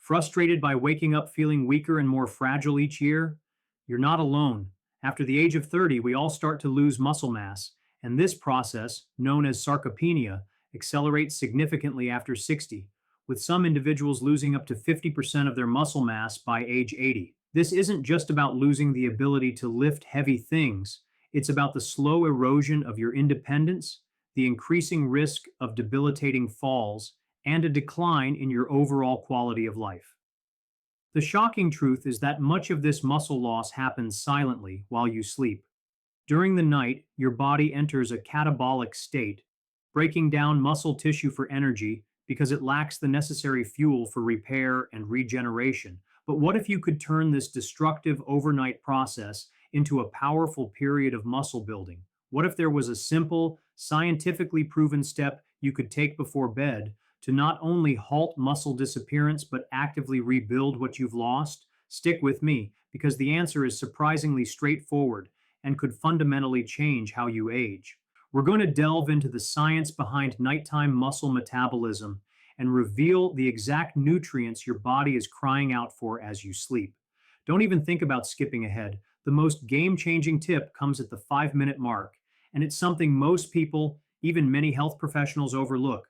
Frustrated by waking up feeling weaker and more fragile each year? You're not alone. After the age of 30, we all start to lose muscle mass, and this process, known as sarcopenia, accelerates significantly after 60, with some individuals losing up to 50% of their muscle mass by age 80. This isn't just about losing the ability to lift heavy things, it's about the slow erosion of your independence, the increasing risk of debilitating falls, and a decline in your overall quality of life. The shocking truth is that much of this muscle loss happens silently while you sleep. During the night, your body enters a catabolic state, breaking down muscle tissue for energy because it lacks the necessary fuel for repair and regeneration. But what if you could turn this destructive overnight process into a powerful period of muscle building? What if there was a simple, scientifically proven step you could take before bed to not only halt muscle disappearance but actively rebuild what you've lost? Stick with me, because the answer is surprisingly straightforward and could fundamentally change how you age. We're going to delve into the science behind nighttime muscle metabolism and reveal the exact nutrients your body is crying out for as you sleep. Don't even think about skipping ahead. The most game changing tip comes at the 5-minute mark, and it's something most people, even many health professionals, overlook.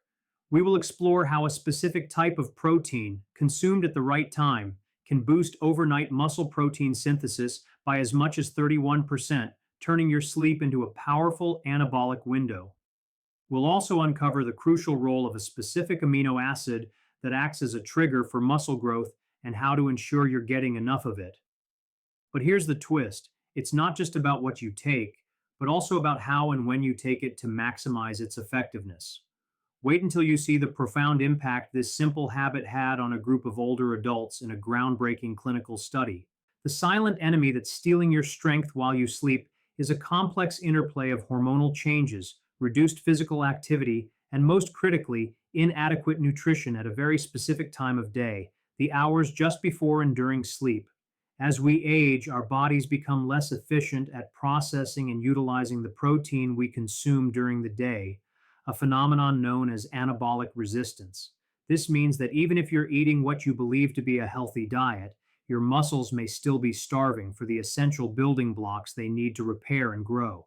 We will explore how a specific type of protein, consumed at the right time, can boost overnight muscle protein synthesis by as much as 31%, turning your sleep into a powerful anabolic window. We'll also uncover the crucial role of a specific amino acid that acts as a trigger for muscle growth and how to ensure you're getting enough of it. But here's the twist: it's not just about what you take, but also about how and when you take it to maximize its effectiveness. Wait until you see the profound impact this simple habit had on a group of older adults in a groundbreaking clinical study. The silent enemy that's stealing your strength while you sleep is a complex interplay of hormonal changes, reduced physical activity, and most critically, inadequate nutrition at a very specific time of day, the hours just before and during sleep. As we age, our bodies become less efficient at processing and utilizing the protein we consume during the day, a phenomenon known as anabolic resistance. This means that even if you're eating what you believe to be a healthy diet, your muscles may still be starving for the essential building blocks they need to repair and grow.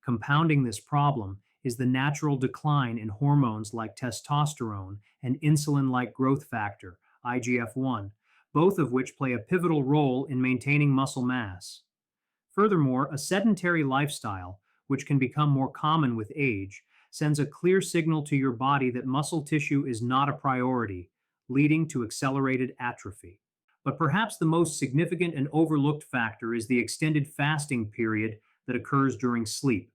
Compounding this problem is the natural decline in hormones like testosterone and insulin-like growth factor, IGF-1, both of which play a pivotal role in maintaining muscle mass. Furthermore, a sedentary lifestyle, which can become more common with age, sends a clear signal to your body that muscle tissue is not a priority, leading to accelerated atrophy. But perhaps the most significant and overlooked factor is the extended fasting period that occurs during sleep.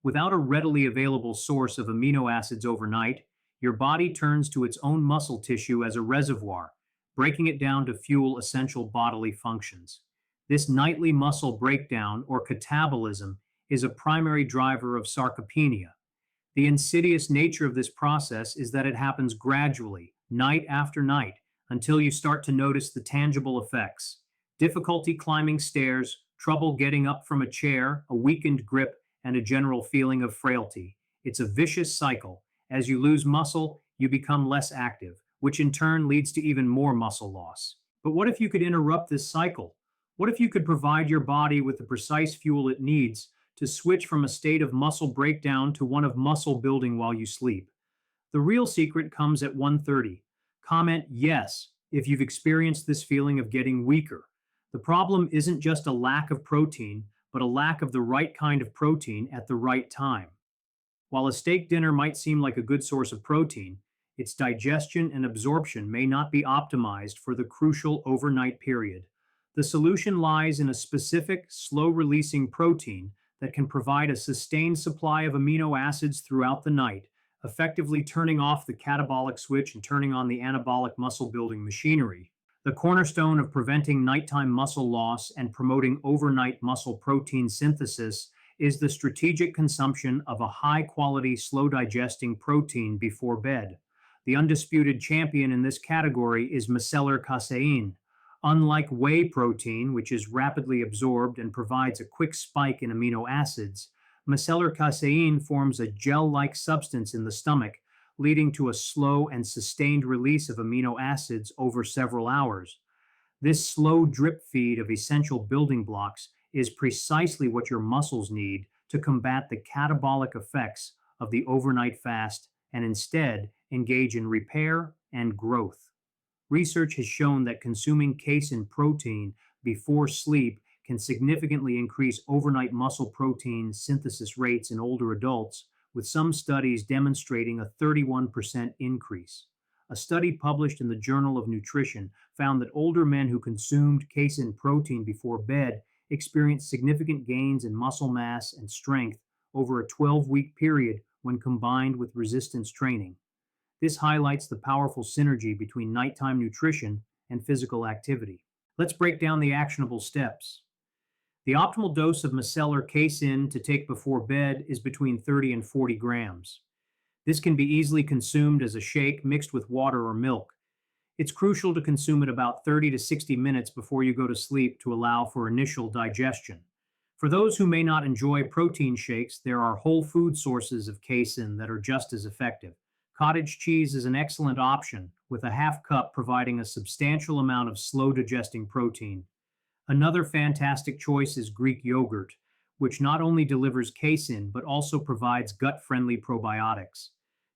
Without a readily available source of amino acids overnight, your body turns to its own muscle tissue as a reservoir, breaking it down to fuel essential bodily functions. This nightly muscle breakdown, or catabolism, is a primary driver of sarcopenia. The insidious nature of this process is that it happens gradually, night after night, until you start to notice the tangible effects: difficulty climbing stairs, trouble getting up from a chair, a weakened grip, and a general feeling of frailty. It's a vicious cycle. As you lose muscle, you become less active, which in turn leads to even more muscle loss. But what if you could interrupt this cycle? What if you could provide your body with the precise fuel it needs to switch from a state of muscle breakdown to one of muscle building while you sleep? The real secret comes at 1:30. Comment yes if you've experienced this feeling of getting weaker. The problem isn't just a lack of protein, but a lack of the right kind of protein at the right time. While a steak dinner might seem like a good source of protein, its digestion and absorption may not be optimized for the crucial overnight period. The solution lies in a specific, slow-releasing protein that can provide a sustained supply of amino acids throughout the night, effectively turning off the catabolic switch and turning on the anabolic muscle-building machinery. The cornerstone of preventing nighttime muscle loss and promoting overnight muscle protein synthesis is the strategic consumption of a high-quality, slow-digesting protein before bed. The undisputed champion in this category is micellar casein. Unlike whey protein, which is rapidly absorbed and provides a quick spike in amino acids, micellar casein forms a gel-like substance in the stomach, leading to a slow and sustained release of amino acids over several hours. This slow drip feed of essential building blocks is precisely what your muscles need to combat the catabolic effects of the overnight fast and instead engage in repair and growth. Research has shown that consuming casein protein before sleep can significantly increase overnight muscle protein synthesis rates in older adults, with some studies demonstrating a 31% increase. A study published in the Journal of Nutrition found that older men who consumed casein protein before bed experienced significant gains in muscle mass and strength over a 12-week period when combined with resistance training. This highlights the powerful synergy between nighttime nutrition and physical activity. Let's break down the actionable steps. The optimal dose of micellar casein to take before bed is between 30 and 40 grams. This can be easily consumed as a shake mixed with water or milk. It's crucial to consume it about 30 to 60 minutes before you go to sleep to allow for initial digestion. For those who may not enjoy protein shakes, there are whole food sources of casein that are just as effective. Cottage cheese is an excellent option, with a half cup providing a substantial amount of slow digesting protein. Another fantastic choice is Greek yogurt, which not only delivers casein but also provides gut friendly probiotics.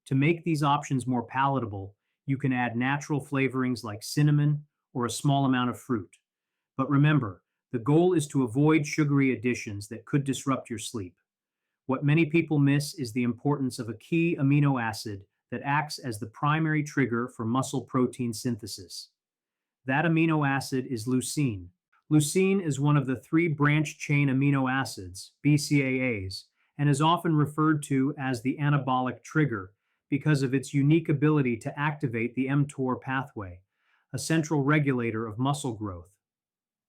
To make these options more palatable, you can add natural flavorings like cinnamon or a small amount of fruit. But remember, the goal is to avoid sugary additions that could disrupt your sleep. What many people miss is the importance of a key amino acid that acts as the primary trigger for muscle protein synthesis. That amino acid is leucine. Leucine is one of the three branch chain amino acids, BCAAs, and is often referred to as the anabolic trigger because of its unique ability to activate the mTOR pathway, a central regulator of muscle growth.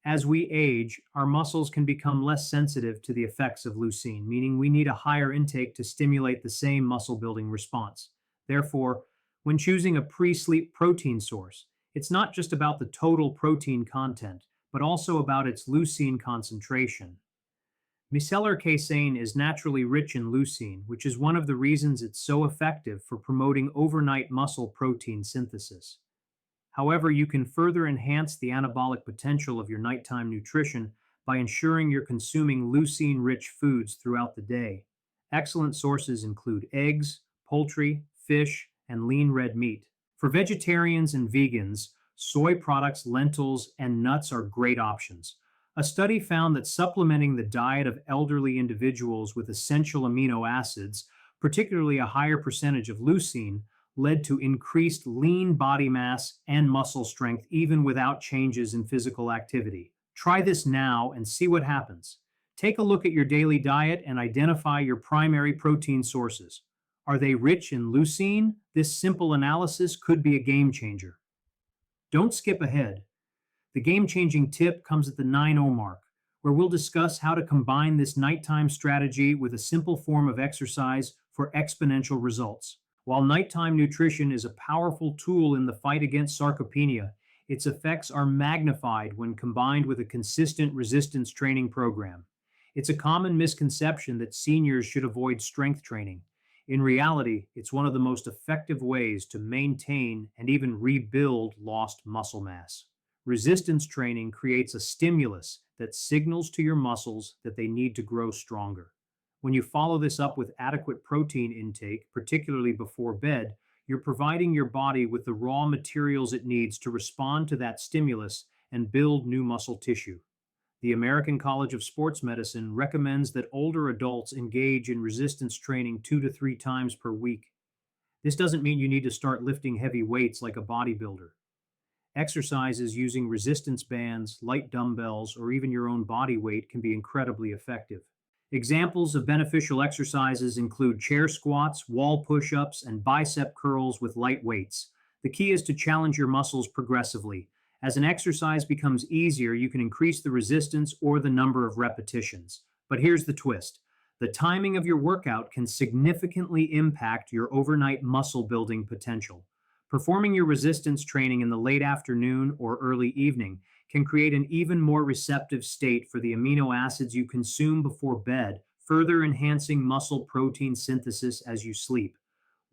As we age, our muscles can become less sensitive to the effects of leucine, meaning we need a higher intake to stimulate the same muscle building response. Therefore, when choosing a pre sleep protein source, it's not just about the total protein content, but also about its leucine concentration. Micellar casein is naturally rich in leucine, which is one of the reasons it's so effective for promoting overnight muscle protein synthesis. However, you can further enhance the anabolic potential of your nighttime nutrition by ensuring you're consuming leucine rich foods throughout the day. Excellent sources include eggs, poultry, fish, and lean red meat. For vegetarians and vegans, soy products, lentils, and nuts are great options. A study found that supplementing the diet of elderly individuals with essential amino acids, particularly a higher percentage of leucine, led to increased lean body mass and muscle strength even without changes in physical activity. Try this now and see what happens. Take a look at your daily diet and identify your primary protein sources. Are they rich in leucine? This simple analysis could be a game changer. Don't skip ahead. The game changing tip comes at the 9:00 mark, where we'll discuss how to combine this nighttime strategy with a simple form of exercise for exponential results. While nighttime nutrition is a powerful tool in the fight against sarcopenia, its effects are magnified when combined with a consistent resistance training program. It's a common misconception that seniors should avoid strength training. In reality, it's one of the most effective ways to maintain and even rebuild lost muscle mass. Resistance training creates a stimulus that signals to your muscles that they need to grow stronger. When you follow this up with adequate protein intake, particularly before bed, you're providing your body with the raw materials it needs to respond to that stimulus and build new muscle tissue. The American College of Sports Medicine recommends that older adults engage in resistance training 2 to 3 times per week. This doesn't mean you need to start lifting heavy weights like a bodybuilder. Exercises using resistance bands, light dumbbells, or even your own body weight can be incredibly effective. Examples of beneficial exercises include chair squats, wall push ups, and bicep curls with light weights. The key is to challenge your muscles progressively. As an exercise becomes easier, you can increase the resistance or the number of repetitions. But here's the twist: the timing of your workout can significantly impact your overnight muscle building potential. Performing your resistance training in the late afternoon or early evening can create an even more receptive state for the amino acids you consume before bed, further enhancing muscle protein synthesis as you sleep.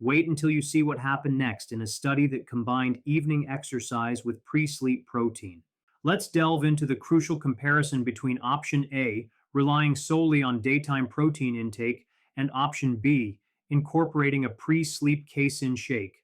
Wait until you see what happened next in a study that combined evening exercise with pre sleep protein. Let's delve into the crucial comparison between option A, relying solely on daytime protein intake, and option B, incorporating a pre sleep casein shake.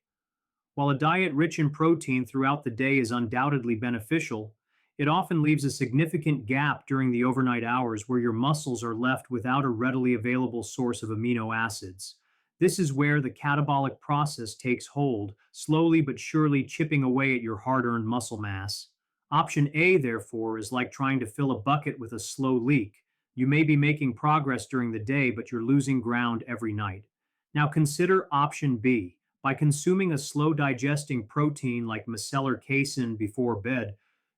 While a diet rich in protein throughout the day is undoubtedly beneficial, it often leaves a significant gap during the overnight hours where your muscles are left without a readily available source of amino acids. This is where the catabolic process takes hold, slowly but surely chipping away at your hard earned muscle mass. Option A, therefore, is like trying to fill a bucket with a slow leak. You may be making progress during the day, but you're losing ground every night. Now consider option B. By consuming a slow digesting protein like micellar casein before bed,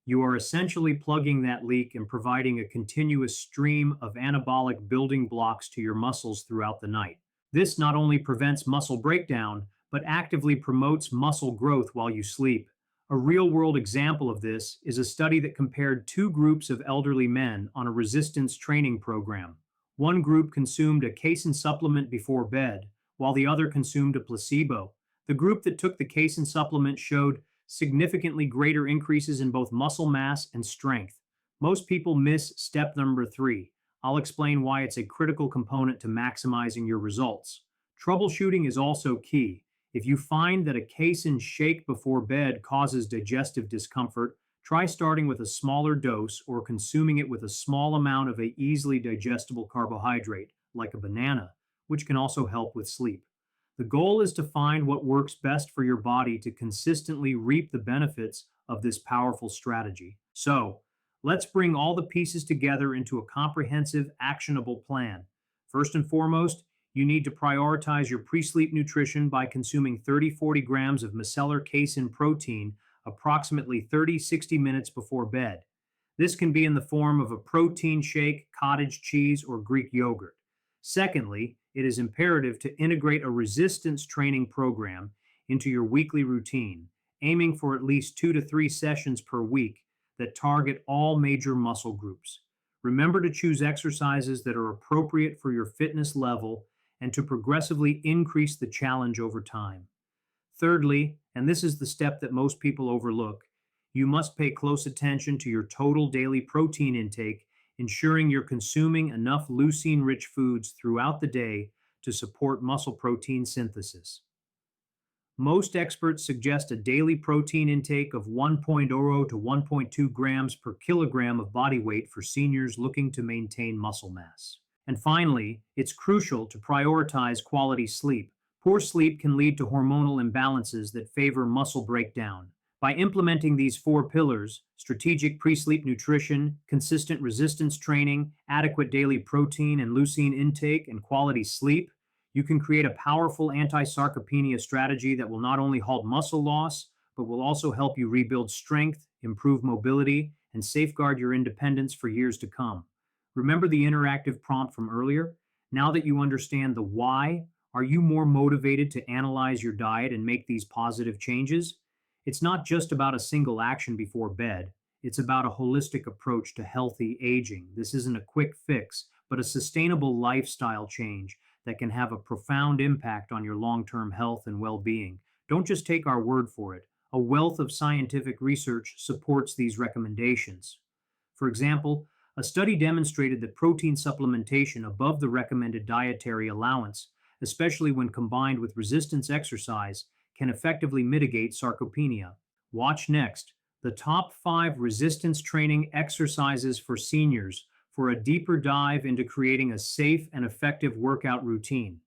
you are essentially plugging that leak and providing a continuous stream of anabolic building blocks to your muscles throughout the night. This not only prevents muscle breakdown, but actively promotes muscle growth while you sleep. A real world example of this is a study that compared two groups of elderly men on a resistance training program. One group consumed a casein supplement before bed, while the other consumed a placebo. The group that took the casein supplement showed significantly greater increases in both muscle mass and strength. Most people miss step number three. I'll explain why it's a critical component to maximizing your results. Troubleshooting is also key. If you find that a casein shake before bed causes digestive discomfort, try starting with a smaller dose or consuming it with a small amount of a easily digestible carbohydrate, like a banana, which can also help with sleep. The goal is to find what works best for your body to consistently reap the benefits of this powerful strategy. So, let's bring all the pieces together into a comprehensive, actionable plan. First and foremost, you need to prioritize your pre sleep nutrition by consuming 30-40 grams of micellar casein protein approximately 30-60 minutes before bed. This can be in the form of a protein shake, cottage cheese, or Greek yogurt. Secondly, it is imperative to integrate a resistance training program into your weekly routine, aiming for at least 2 to 3 sessions per week that target all major muscle groups. Remember to choose exercises that are appropriate for your fitness level and to progressively increase the challenge over time. Thirdly, and this is the step that most people overlook, you must pay close attention to your total daily protein intake, ensuring you're consuming enough leucine rich foods throughout the day to support muscle protein synthesis. Most experts suggest a daily protein intake of 1.0 to 1.2 grams per kilogram of body weight for seniors looking to maintain muscle mass. And finally, it's crucial to prioritize quality sleep. Poor sleep can lead to hormonal imbalances that favor muscle breakdown. By implementing these four pillars, strategic pre sleep nutrition, consistent resistance training, adequate daily protein and leucine intake, and quality sleep, you can create a powerful anti sarcopenia strategy that will not only halt muscle loss, but will also help you rebuild strength, improve mobility, and safeguard your independence for years to come. Remember the interactive prompt from earlier? Now that you understand the why, are you more motivated to analyze your diet and make these positive changes? It's not just about a single action before bed. It's about a holistic approach to healthy aging. This isn't a quick fix, but a sustainable lifestyle change that can have a profound impact on your long term health and well being. Don't just take our word for it. A wealth of scientific research supports these recommendations. For example, a study demonstrated that protein supplementation above the recommended dietary allowance, especially when combined with resistance exercise, can effectively mitigate sarcopenia. Watch next the top 5 resistance training exercises for seniors for a deeper dive into creating a safe and effective workout routine.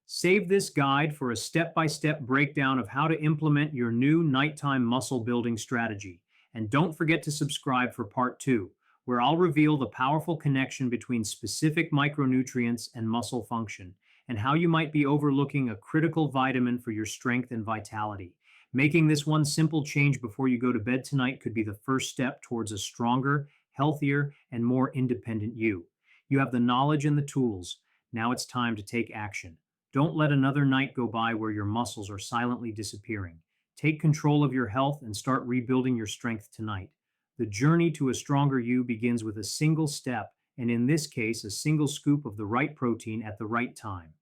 Save this guide for a step by step breakdown of how to implement your new nighttime muscle building strategy. And don't forget to subscribe for part 2, where I'll reveal the powerful connection between specific micronutrients and muscle function, and how you might be overlooking a critical vitamin for your strength and vitality. Making this one simple change before you go to bed tonight could be the first step towards a stronger, healthier, and more independent you. You have the knowledge and the tools. Now it's time to take action. Don't let another night go by where your muscles are silently disappearing. Take control of your health and start rebuilding your strength tonight. The journey to a stronger you begins with a single step, and in this case, a single scoop of the right protein at the right time.